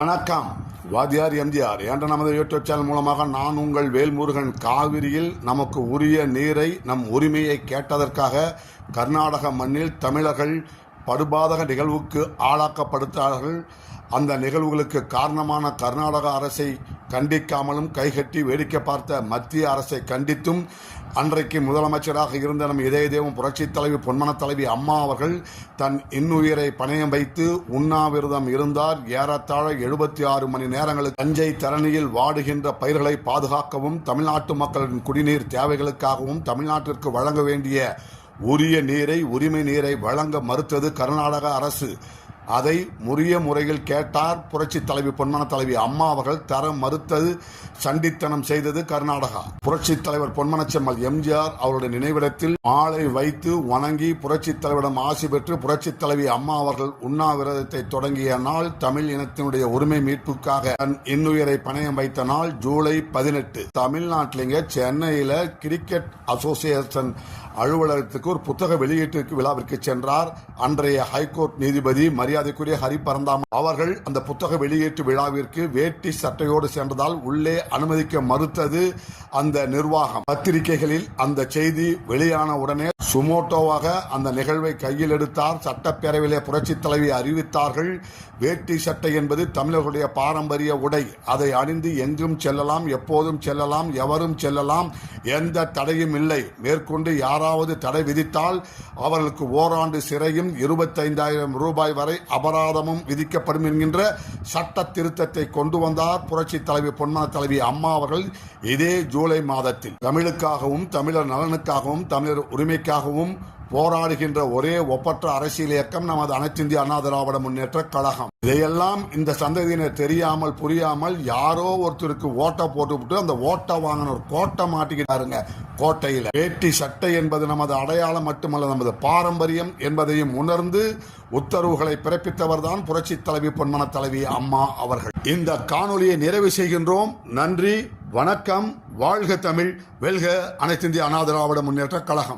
வணக்கம். வாத்தியார் எம்ஜிஆர் என்ற நமது யூடியூப் சேனல் மூலமாக நான் உங்கள் வேல்முருகன். காவிரியில் நமக்கு உரிய நீரை, நம் உரிமையை கேட்டதற்காக கர்நாடக மண்ணில் தமிழர்கள் படுபாதக நிகழ்வுக்கு ஆளாக்கப்படுத்தார்கள். அந்த நிகழ்வுகளுக்கு காரணமான கர்நாடக அரசை கண்டிக்காமலும் கைகட்டி வேடிக்கை பார்த்த மத்திய அரசை கண்டித்தும் அன்றைக்கு முதலமைச்சராக இருந்த நம் இதய தெய்வம் புரட்சித் தலைவி பொன்மன தலைவி அம்மா அவர்கள் தன் இன்னுயிரை பணயம் வைத்து உண்ணாவிரதம் இருந்தார். ஏறத்தாழ 76 மணி நேரங்களுக்கு தஞ்சை தரணியில் வாடுகின்ற பயிர்களை பாதுகாக்கவும், தமிழ்நாட்டு மக்களின் குடிநீர் தேவைகளுக்காகவும் தமிழ்நாட்டிற்கு வழங்க வேண்டிய உரிய நீரை, உரிமை நீரை வழங்க மறுத்தது கர்நாடக அரசு. அதை உரிய முறையில் கேட்டார் புரட்சி தலைவி பொன்மன தலைவி அம்மா அவர்கள். தர மறுத்தது, சண்டித்தனம் செய்தது கர்நாடகா. புரட்சி தலைவர் பொன்மனச்செம்மல் எம்ஜிஆர் அவருடைய நினைவிடத்தில் மாலை வைத்து வணங்கி புரட்சி தலைவரிடம் ஆசி பெற்று புரட்சி தலைவி அம்மா அவர்கள் உண்ணாவிரதத்தை தொடங்கிய நாள், தமிழ் இனத்தினுடைய உரிமை மீட்புக்காக தன் இன்னுயிரை பணயம் வைத்த நாள் ஜூலை 18. தமிழ்நாட்டிலேங்க சென்னையில கிரிக்கெட் அசோசியேஷன் அலுவலகத்துக்கு ஒரு புத்தக வெளியீட்டு விழாவிற்கு சென்றார் அன்றைய ஹைகோர்ட் நீதிபதி மரியாதைக்குரிய ஹரி பரந்தாமன் அவர்கள். அந்த புத்தக வெளியீட்டு விழாவிற்கு வேட்டி சட்டையோடு சென்றதால் உள்ளே அனுமதிக்க மறுத்தது அந்த நிர்வாகம். பத்திரிகைகளில் அந்த செய்தி வெளியான உடனே சுமோட்டோவாக அந்த நிகழ்வை கையில் எடுத்தார். சட்டப்பேரவையிலே புரட்சி தலைவி அறிவித்தார்கள், வேட்டி சட்டை என்பது தமிழர்களுடைய பாரம்பரிய உடை, அதை அணிந்து எங்கும் செல்லலாம், எப்போதும் செல்லலாம், எவரும் செல்லலாம், எந்த தடையும் இல்லை. மேற்கொண்டு யாராவது தடை விதித்தால் அவர்களுக்கு ஓராண்டு சிறையும் 25,000 ரூபாய் வரை அபராதமும் விதிக்கப்படும் என்கின்ற சட்ட திருத்தத்தை கொண்டு வந்தார் புரட்சி தலைவி பொன்மன தலைவி அம்மா அவர்கள். இதே ஜூலை மாதத்தில் தமிழுக்காகவும் தமிழர் நலனுக்காகவும் தமிழர் உரிமைக்காகவும் போராடுகின்ற ஒரே ஒப்பற்ற அரசியல் இயக்கம் நமது அனைத்து இந்திய அண்ணா திராவிட முன்னேற்ற கழகம். இதையெல்லாம் இந்த சந்ததியினர் தெரியாமல் புரியாமல் யாரோ ஒருத்தருக்கு ஓட்டை போட்டுவிட்டு அந்த ஓட்டை வாங்கின ஒரு கோட்டை மாட்டிக்கிட்டாருங்க. கோட்டையில வேட்டி சட்டை என்பது நமது அடையாளம் மட்டுமல்ல, நமது பாரம்பரியம் என்பதையும் உணர்ந்து உத்தரவுகளை பிறப்பித்தவர் தான் புரட்சி தலைவி பொன்மன தலைவி அம்மா அவர்கள். இந்த காணொலியை நிறைவு செய்கின்றோம். நன்றி, வணக்கம். வாழ்க தமிழ், வெல்க அனைத்து இந்திய அண்ணா திராவிட முன்னேற்ற கழகம்.